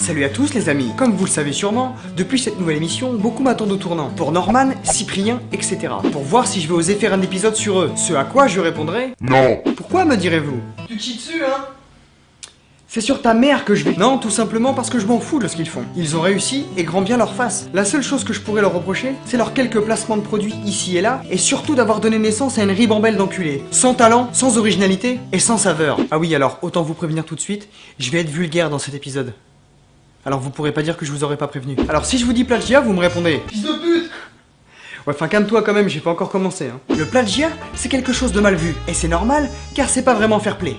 Salut à tous les amis, comme vous le savez sûrement, depuis cette nouvelle émission, beaucoup m'attendent au tournant. Pour Norman, Cyprien, etc. Pour voir si je vais oser faire un épisode sur eux. Ce à quoi je répondrai non. Pourquoi me direz-vous? Tu te chies dessus, hein? C'est sur ta mère que je vais... Non, tout simplement parce que je m'en fous de ce qu'ils font. Ils ont réussi, et grand bien leur face. La seule chose que je pourrais leur reprocher, c'est leurs quelques placements de produits ici et là, et surtout d'avoir donné naissance à une ribambelle d'enculés. Sans talent, sans originalité, et sans saveur. Ah oui, alors, autant vous prévenir tout de suite, je vais être vulgaire dans cet épisode. Alors vous pourrez pas dire que je vous aurais pas prévenu. Alors si je vous dis plagiat, vous me répondez fils de pute. Ouais, enfin calme-toi quand même, j'ai pas encore commencé, hein. Le plagiat, c'est quelque chose de mal vu. Et c'est normal, car c'est pas vraiment fair play.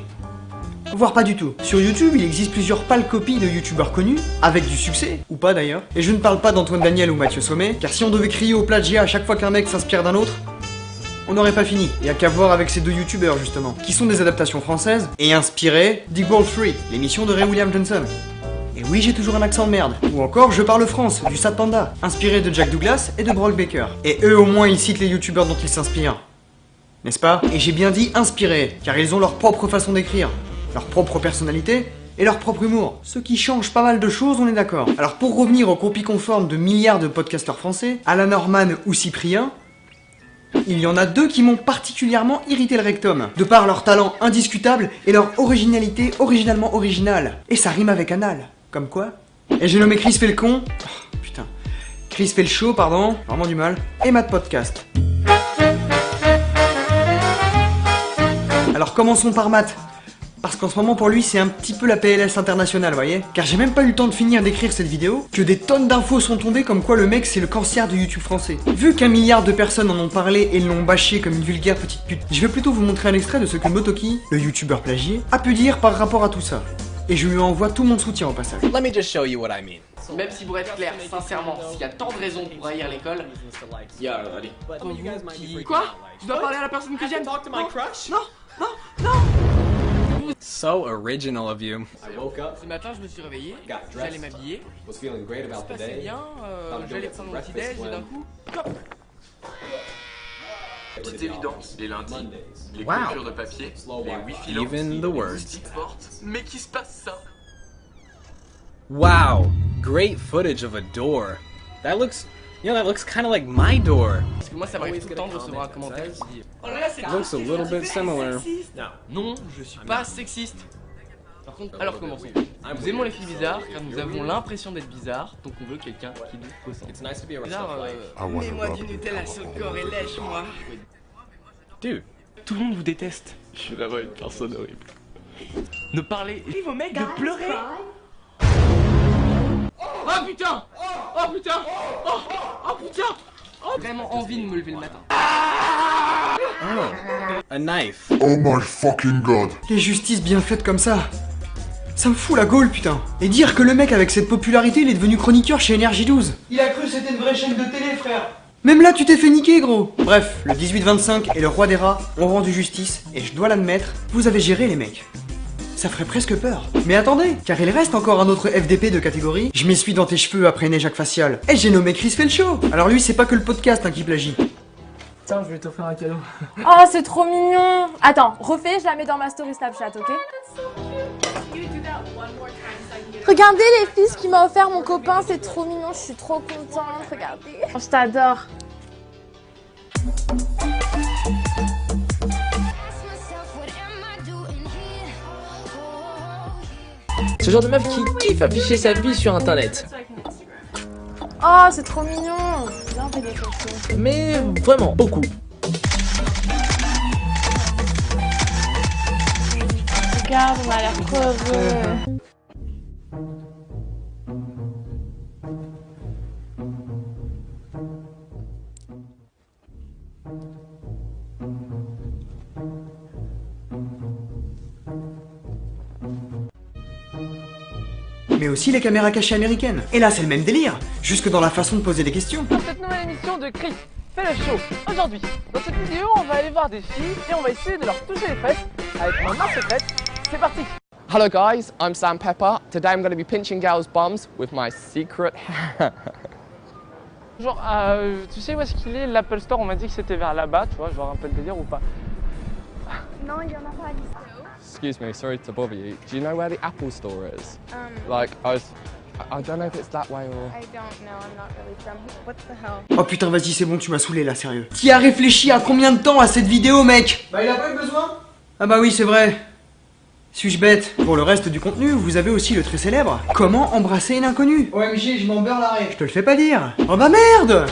Voire pas du tout. Sur YouTube, il existe plusieurs pâles copies de youtubeurs connus, avec du succès, ou pas d'ailleurs. Et je ne parle pas d'Antoine Daniel ou Mathieu Sommet, car si on devait crier au plagiat à chaque fois qu'un mec s'inspire d'un autre, on n'aurait pas fini. Et à qu'à voir avec ces deux youtubeurs justement, qui sont des adaptations françaises, et inspirées d'Ig World 3, l'émission de Ray William Johnson. Et oui, j'ai toujours un accent de merde. Ou encore, Je parle France, du Sad Panda, inspiré de Jack Douglas et de Brock Baker. Et eux au moins, ils citent les youtubeurs dont ils s'inspirent. N'est-ce pas? Et j'ai bien dit inspirés, car ils ont leur propre façon d'écrire, leur propre personnalité et leur propre humour. Ce qui change pas mal de choses, on est d'accord. Alors pour revenir aux copies conformes de milliards de podcasteurs français, Alan Norman ou Cyprien, il y en a deux qui m'ont particulièrement irrité le rectum, de par leur talent indiscutable et leur originalité originalement originale. Et ça rime avec anal. Comme quoi? Et j'ai nommé Chris fait le con. Oh, putain. Chris fait le show, pardon. Vraiment du mal. Et Matt Podcast. Alors commençons par Matt. Parce qu'en ce moment pour lui c'est un petit peu la PLS internationale, voyez. Car j'ai même pas eu le temps de finir d'écrire cette vidéo, que des tonnes d'infos sont tombées comme quoi le mec c'est le cancer de YouTube français. Vu qu'un milliard de personnes en ont parlé et l'ont bâché comme une vulgaire petite pute, je vais plutôt vous montrer un extrait de ce que Motoki, le youtubeur plagié, a pu dire par rapport à tout ça. Et je lui envoie tout mon soutien au passage. Let me just show you what I mean. Même si pour être clair, sincèrement, s'il y a tant de raisons pour haïr l'école, Quoi? Je dois parler à la personne que j'aime. Talk to my crush? Non, non, non. So original of you. I woke up, Ce matin, je me suis réveillé, got j'allais dressed, m'habiller, was feeling great ça about se the passait day. bien, j'allais prendre mon petit déj et d'un coup, hop. Petite évidence, les lundis, les Wow. coupures de papier, les wifi lents, Even the les words. moustiques mortes. Mais qui se passe ça? Wow, great footage of a door. That looks kind of like my door. Parce que moi, ça m'arrive tout le temps de recevoir un commentaire qui dit oh là là, c'est Looks a little bit similar. Non, je suis pas sexiste. Par contre, alors commençons. Nous aimons les filles bizarres car nous avons l'impression d'être bizarres, donc on veut quelqu'un qui nous ressemble. It's nice to be around Bizarre, stuff like mets-moi du Nutella sur le corps et lèche-moi. Dude, Tout le monde vous déteste. Je suis vraiment une personne horrible. Ne parlez... Dis vos mecs de pleurer. Oh putain! Oh putain! Oh putain! Oh, vraiment envie de me lever le matin. a knife. Oh my fucking god. Les justices bien faites comme ça. Ça me fout la gaule, putain. Et dire que le mec avec cette popularité, il est devenu chroniqueur chez Energy 12. Il a cru que c'était une vraie chaîne de télé, frère. Même là, tu t'es fait niquer, gros. Bref, le 18-25 et le roi des rats ont rendu justice, et je dois l'admettre, vous avez géré les mecs. Ça ferait presque peur. Mais attendez, car il reste encore un autre FDP de catégorie. Je m'essuie dans tes cheveux après une éjac faciale. Et j'ai nommé Chris fait le show. Alors lui, c'est pas que le podcast qui plagie. Tiens, je vais t'offrir un cadeau. Oh, c'est trop mignon. Attends, refais, je la mets dans ma story Snapchat, ok? Regardez les filles ce qu'il m'a offert mon copain, c'est trop mignon, je suis trop contente, regardez. Je t'adore. Ce genre de meuf qui kiffe afficher sa vie sur internet. Oh, c'est trop mignon. Viens, on fait des photos. Mais vraiment, beaucoup. Regarde, on a l'air creveux. Mais aussi les caméras cachées américaines. Et là, c'est le même délire, jusque dans la façon de poser des questions. Dans cette nouvelle émission de Chris fait le show. Aujourd'hui, dans cette vidéo, on va aller voir des filles et on va essayer de leur toucher les fesses avec ma main secrète. C'est parti. Hello guys, I'm Sam Pepper. Today I'm going to be pinching girls' bums with my secret Genre, tu sais où est-ce qu'il est l'Apple Store? On m'a dit que c'était vers là-bas, tu vois, genre un peu le délire ou pas? Non, il y en a pas à Excuse me, sorry to bother you. Do you know where the Apple store is? Like, I I don't know if it's that way or... I don't know, I'm not really from here. What the hell? Oh putain, vas-y, c'est bon, tu m'as saoulé là, sérieux. Qui a réfléchi à combien de temps à cette vidéo, mec? Bah, il a pas eu besoin? Ah bah oui, c'est vrai. Suis-je bête? Pour le reste du contenu, vous avez aussi le très célèbre comment embrasser une inconnue. OMG, je m'en beurre l'arrêt. Je te le fais pas dire. Oh bah merde!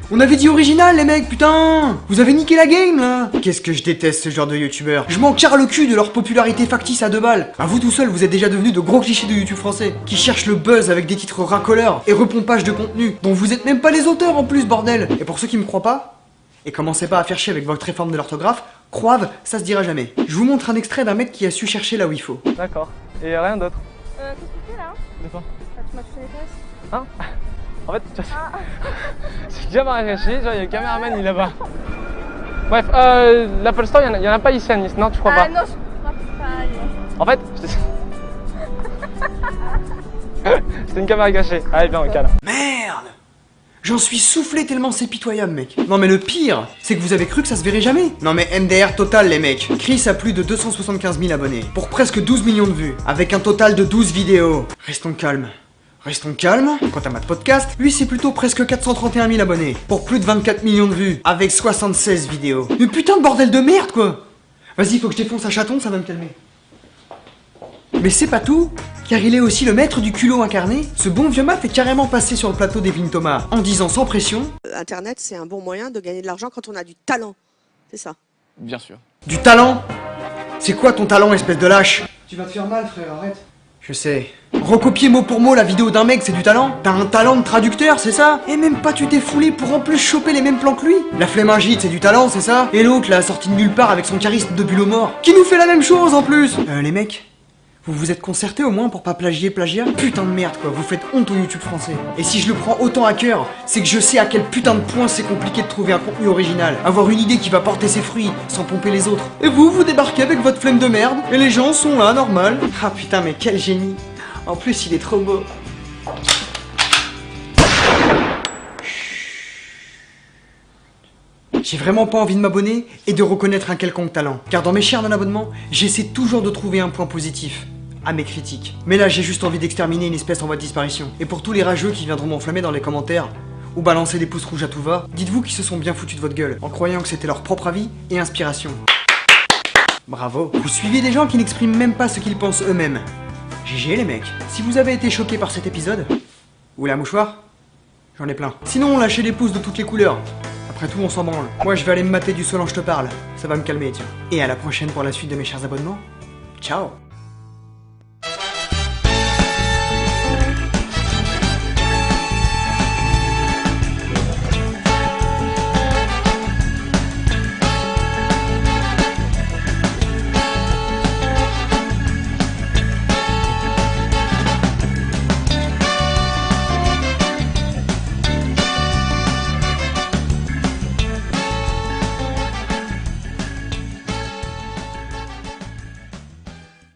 On avait dit original, les mecs, putain! Vous avez niqué la game, là! Qu'est-ce que je déteste ce genre de youtubeurs. Je m'en carre le cul de leur popularité factice à 2 balles. À vous tout seul, vous êtes déjà devenus de gros clichés de YouTube français, qui cherchent le buzz avec des titres racoleurs et repompage de contenu, dont vous êtes même pas les auteurs en plus, bordel! Et pour ceux qui me croient pas, et commencez pas à faire chier avec votre réforme de l'orthographe, croave, ça se dira jamais. Je vous montre un extrait d'un mec qui a su chercher là où il faut. D'accord. Et rien d'autre? Qu'est-ce que tu fais là? De quoi? Tu m'as touché les fesses? Hein? En fait, j'ai déjà mal réfléchi, genre il y a le caméraman, il est là-bas. Bref, l'Apple Store, il y en a pas ici à Nice, non, tu crois pas? Ah non, je crois pas, non. En fait, c'était une caméra cachée. Allez, viens, on cale. Merde! J'en suis soufflé tellement c'est pitoyable, mec. Non mais le pire, c'est que vous avez cru que ça se verrait jamais. Non mais MDR total, les mecs. Chris a plus de 275 000 abonnés, pour presque 12 millions de vues, avec un total de 12 vidéos. Restons calmes. Restons calmes. Quant à Matt Podcast, lui c'est plutôt presque 431 000 abonnés, pour plus de 24 millions de vues, avec 76 vidéos. Mais putain de bordel de merde, quoi. Vas-y, faut que je défonce un chaton, ça va me calmer. Mais c'est pas tout, car il est aussi le maître du culot incarné. Ce bon vieux Matt est carrément passé sur le plateau d'Evelyne Thomas en disant sans pression: Internet, c'est un bon moyen de gagner de l'argent quand on a du talent. C'est ça. Bien sûr. du talent. C'est quoi ton talent, espèce de lâche? Tu vas te faire mal, frère, arrête. Je sais. Recopier mot pour mot la vidéo d'un mec, c'est du talent? T'as un talent de traducteur, c'est ça? Et même pas tu t'es foulé pour en plus choper les mêmes plans que lui? La flemmingite, c'est du talent, c'est ça? Et l'autre, là, sorti de nulle part avec son charisme de bulot mort, qui nous fait la même chose en plus! Les mecs, vous vous êtes concertés au moins pour pas plagiat? Putain de merde quoi, vous faites honte au YouTube français. Et si je le prends autant à cœur, c'est que je sais à quel putain de point c'est compliqué de trouver un contenu original. Avoir une idée qui va porter ses fruits, sans pomper les autres. Et vous débarquez avec votre flemme de merde, et les gens sont là, normal. Ah putain mais quel génie. En plus il est trop beau. J'ai vraiment pas envie de m'abonner et de reconnaître un quelconque talent. Car dans mes chaînes en abonnement, j'essaie toujours de trouver un point positif à mes critiques. Mais là, j'ai juste envie d'exterminer une espèce en voie de disparition. Et pour tous les rageux qui viendront m'enflammer dans les commentaires, ou balancer des pouces rouges à tout va, dites-vous qu'ils se sont bien foutus de votre gueule, en croyant que c'était leur propre avis et inspiration. Bravo. Vous suivez des gens qui n'expriment même pas ce qu'ils pensent eux-mêmes. GG les mecs. Si vous avez été choqués par cet épisode, ou la mouchoir, j'en ai plein. Sinon, lâchez des pouces de toutes les couleurs. Après tout, on s'en branle. Moi, je vais aller me mater du Solange te parle. Ça va me calmer, tiens. Et à la prochaine pour la suite de mes chers abonnements. Ciao.